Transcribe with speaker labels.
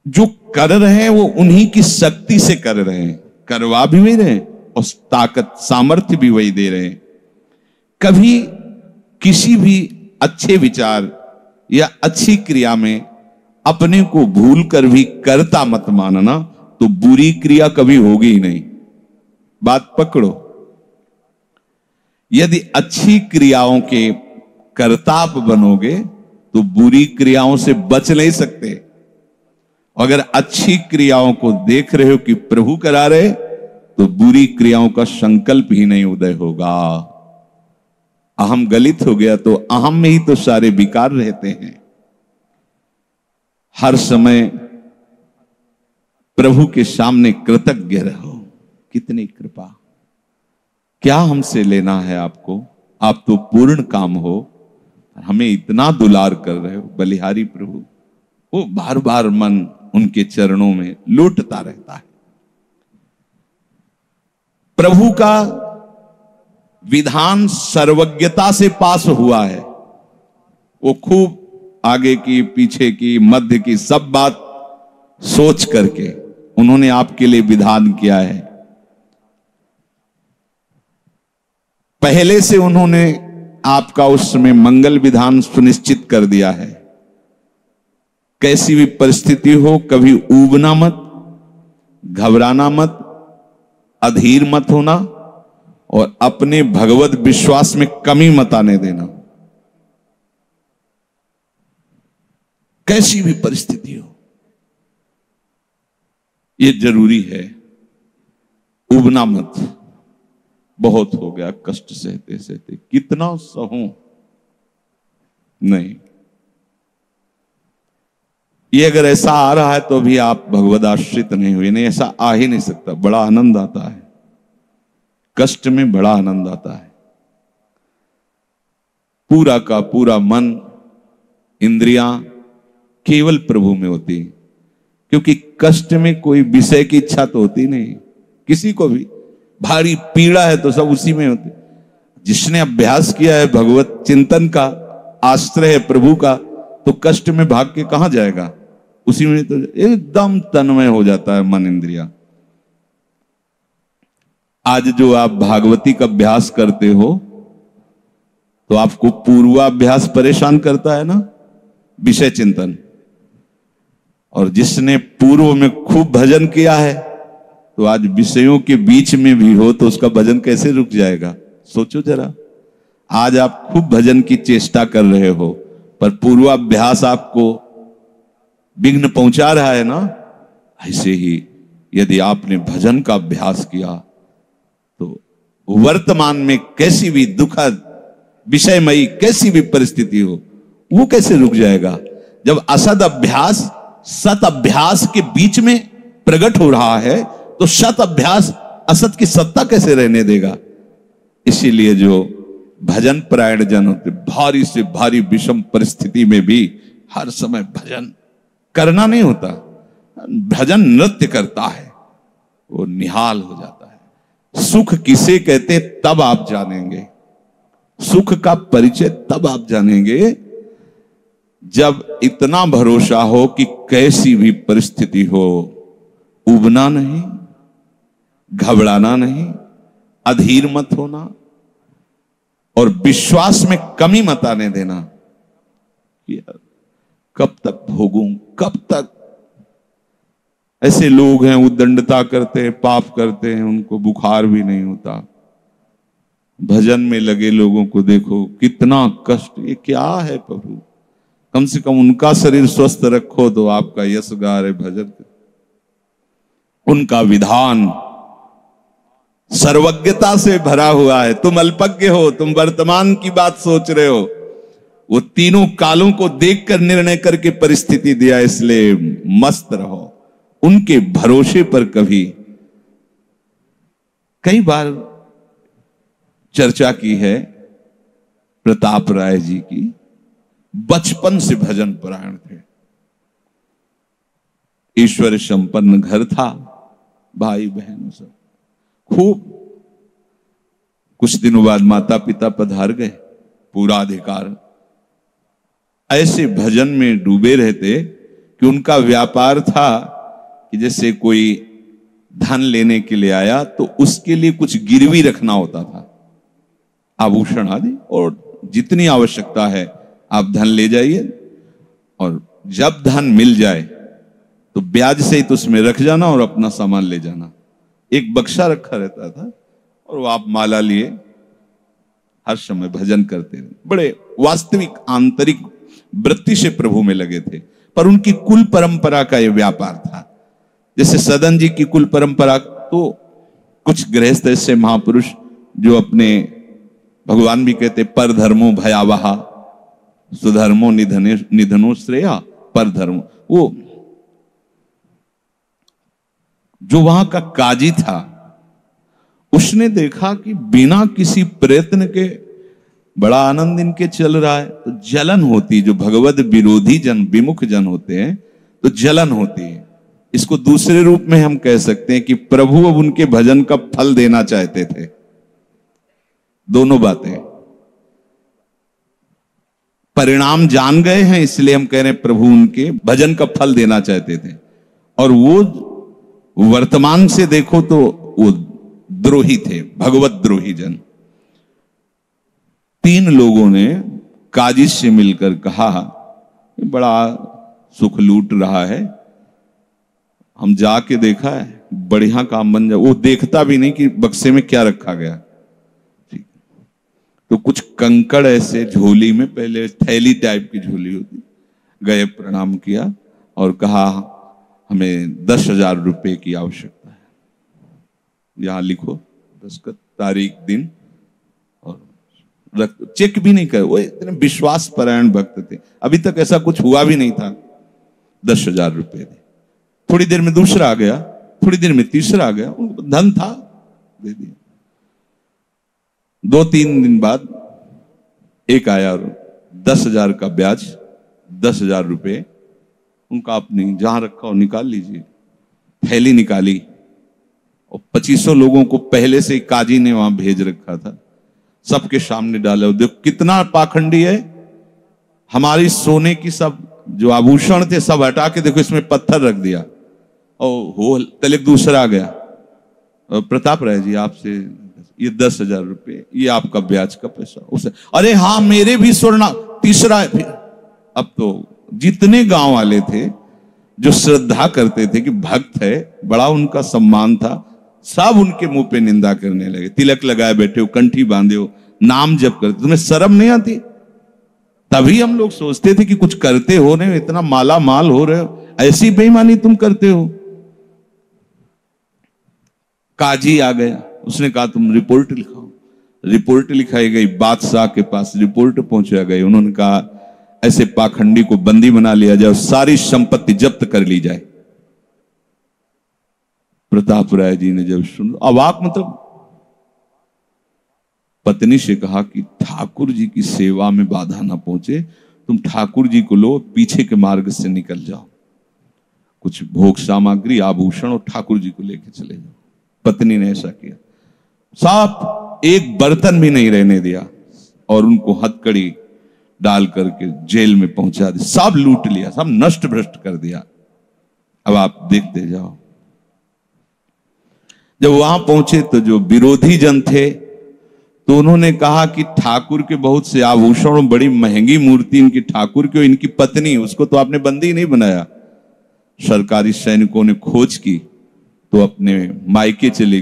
Speaker 1: जो कर रहे हैं वो उन्हीं की शक्ति से कर रहे हैं, करवा भी वही रहे और ताकत सामर्थ्य भी वही दे रहे हैं। कभी किसी भी अच्छे विचार या अच्छी क्रिया में अपने को भूल कर भी कर्ता मत मानना, तो बुरी क्रिया कभी होगी ही नहीं। बात पकड़ो। यदि अच्छी क्रियाओं के कर्ता आप बनोगे तो बुरी क्रियाओं से बच नहीं सकते। अगर अच्छी क्रियाओं को देख रहे हो कि प्रभु करा रहे, तो बुरी क्रियाओं का संकल्प ही नहीं उदय होगा। अहम गलित हो गया तो अहम में ही तो सारे विकार रहते हैं। हर समय प्रभु के सामने कृतज्ञ रहो। कितनी कृपा, क्या हमसे लेना है आपको, आप तो पूर्ण काम हो, हमें इतना दुलार कर रहे हो। बलिहारी प्रभु, वो बार बार मन उनके चरणों में लौटता रहता है। प्रभु का विधान सर्वज्ञता से पास हुआ है। वो खूब आगे की, पीछे की, मध्य की सब बात सोच करके उन्होंने आपके लिए विधान किया है। पहले से उन्होंने आपका उस समय मंगल विधान सुनिश्चित कर दिया है। कैसी भी परिस्थिति हो, कभी ऊबना मत, घबराना मत, अधीर मत होना और अपने भगवत विश्वास में कमी मत आने देना। कैसी भी परिस्थिति हो, यह जरूरी है। उबना मत। बहुत हो गया कष्ट सहते सहते, कितना सहूं, नहीं। ये अगर ऐसा आ रहा है तो भी आप भगवद आश्रित नहीं हुए। नहीं, ऐसा आ ही नहीं सकता। बड़ा आनंद आता है कष्ट में, बड़ा आनंद आता है। पूरा का पूरा मन, इंद्रियां केवल प्रभु में होती, क्योंकि कष्ट में कोई विषय की इच्छा तो होती नहीं किसी को भी। भारी पीड़ा है तो सब उसी में होती। जिसने अभ्यास किया है भगवत चिंतन का, आश्रय है प्रभु का, तो कष्ट में भाग के कहां जाएगा, उसी में तो एकदम तन्मय हो जाता है मन, इंद्रिया। आज जो आप भागवती का अभ्यास करते हो तो आपको पूर्वाभ्यास परेशान करता है ना, विषय चिंतन। और जिसने पूर्व में खूब भजन किया है तो आज विषयों के बीच में भी हो तो उसका भजन कैसे रुक जाएगा। सोचो जरा, आज आप खूब भजन की चेष्टा कर रहे हो पर पूर्वाभ्यास आपको विघ्न पहुंचा रहा है ना। ऐसे ही यदि आपने भजन का अभ्यास किया तो वर्तमान में कैसी भी दुखद विषयमयी कैसी भी परिस्थिति हो, वो कैसे रुक जाएगा। जब असद अभ्यास सत अभ्यास के बीच में प्रकट हो रहा है तो सत अभ्यास असत की सत्ता कैसे रहने देगा। इसीलिए जो भजन परायण जन होते, भारी से भारी विषम परिस्थिति में भी हर समय भजन करना नहीं होता, भजन नृत्य करता है, वो निहाल हो जाता है। सुख किसे कहते तब आप जानेंगे, सुख का परिचय तब आप जानेंगे जब इतना भरोसा हो कि कैसी भी परिस्थिति हो, उबना नहीं, घबराना नहीं, अधीर मत होना और विश्वास में कमी मत आने देना। कब तक भोगूं, कब तक। ऐसे लोग हैं उद्दंडता करते हैं, पाप करते हैं, उनको बुखार भी नहीं होता। भजन में लगे लोगों को देखो कितना कष्ट। ये क्या है प्रभु, कम से कम उनका शरीर स्वस्थ रखो तो आपका यश गा रहे भजन। उनका विधान सर्वज्ञता से भरा हुआ है। तुम अल्पज्ञ हो, तुम वर्तमान की बात सोच रहे हो। वो तीनों कालों को देखकर निर्णय करके परिस्थिति दिया, इसलिए मस्त रहो उनके भरोसे पर। कभी कई बार चर्चा की है प्रताप राय जी की, बचपन से भजन परायण थे, ईश्वर संपन्न घर था, भाई बहन सब खूब। कुछ दिनों बाद माता पिता पधार गए, पूरा अधिकार। ऐसे भजन में डूबे रहते कि उनका व्यापार था कि जैसे कोई धन लेने के लिए आया तो उसके लिए कुछ गिरवी रखना होता था, आभूषण आदि, और जितनी आवश्यकता है आप धन ले जाइए, और जब धन मिल जाए तो ब्याज सहित उसमें रख जाना और अपना सामान ले जाना। एक बक्सा रखा रहता था और वो आप माला लिए हर समय भजन करते रहे। बड़े वास्तविक आंतरिक वृत्ति से प्रभु में लगे थे, पर उनकी कुल परंपरा का यह व्यापार था। जैसे सदन जी की कुल परंपरा, तो कुछ गृहस्थ ऐसे महापुरुष जो अपने, भगवान भी कहते पर धर्मो भयावहा सुधर्मो निधनो श्रेया, पर धर्म, वो जो वहां का काजी था उसने देखा कि बिना किसी प्रयत्न के बड़ा आनंद इनके चल रहा है, तो जलन होती, जो भगवत विरोधी जन, विमुख जन होते हैं तो जलन होती है। इसको दूसरे रूप में हम कह सकते हैं कि प्रभु अब उनके भजन का फल देना चाहते थे। दोनों बातें, परिणाम जान गए हैं इसलिए हम कह रहे हैं प्रभु उनके भजन का फल देना चाहते थे, और वो वर्तमान से देखो तो वो द्रोही थे, भगवत द्रोही जन। 3 लोगों ने काजी से मिलकर कहा बड़ा सुख लूट रहा है, हम जाके देखा है, बढ़िया काम बन जाए। वो देखता भी नहीं कि बक्से में क्या रखा गया। ठीक, तो कुछ कंकड़ ऐसे झोली में, पहले थैली टाइप की झोली होती, गए प्रणाम किया और कहा हमें 10,000 रुपए की आवश्यकता है, यहां लिखो दस्तखत, तारीख, दिन, और चेक भी नहीं कर। वो इतने विश्वास परायण भक्त थे, अभी तक ऐसा कुछ हुआ भी नहीं था। 10,000 रुपए दे, थोड़ी देर में दूसरा आ गया, थोड़ी देर में तीसरा आ गया, उनको धन था, दे दिया। 2-3 दिन बाद एक आया और 10,000 का ब्याज, 10,000 रुपए उनका, अपनी जहां रखा हो निकाल लीजिए। थैली निकाली और 2500 लोगों को पहले से काजी ने वहां भेज रखा था, सबके सामने डाला। देखो कितना पाखंडी है, हमारी सोने की सब जो आभूषण थे सब हटा के देखो इसमें पत्थर रख दिया, और हो तलक दूसरा आ गया। प्रताप राय जी आपसे ये 10,000 रुपए, ये आपका ब्याज का पैसा। उसे अरे हाँ मेरे भी स्वर्ण, तीसरा। फिर अब तो जितने गांव वाले थे जो श्रद्धा करते थे कि भक्त है, बड़ा उनका सम्मान था, सब उनके मुंह पे निंदा करने लगे। तिलक लगाए बैठे हो, कंठी बांधे हो, नाम जप करते, तुम्हें शर्म नहीं आती? तभी हम लोग सोचते थे कि कुछ करते हो, नहीं इतना माला माल हो रहे हो, ऐसी बेईमानी तुम करते हो। काजी आ गया, उसने कहा तुम रिपोर्ट लिखाओ। रिपोर्ट लिखाई गई, बादशाह के पास रिपोर्ट पहुंचा गई। उन्होंने कहा ऐसे पाखंडी को बंदी बना लिया जाए और सारी संपत्ति जब्त कर ली जाए। प्रताप राय जी ने जब सुन, अवाक, मतलब पत्नी से कहा कि ठाकुर जी की सेवा में बाधा ना पहुंचे, तुम ठाकुर जी को लो, पीछे के मार्ग से निकल जाओ, कुछ भोग सामग्री, आभूषण और ठाकुर जी को लेके चले जाओ। पत्नी ने ऐसा किया, साफ एक बर्तन भी नहीं रहने दिया और उनको हथकड़ी डाल करके जेल में पहुंचा दिया, सब लूट लिया, सब नष्ट भ्रष्ट कर दिया। अब आप देखते जाओ। जब वहां पहुंचे तो जो विरोधी जन थे तो उन्होंने कहा कि ठाकुर के बहुत से आभूषण, बड़ी महंगी मूर्ति इनकी ठाकुर की, इनकी पत्नी, उसको तो आपने बंदी नहीं बनाया। सरकारी सैनिकों ने खोज की तो अपने मायके चले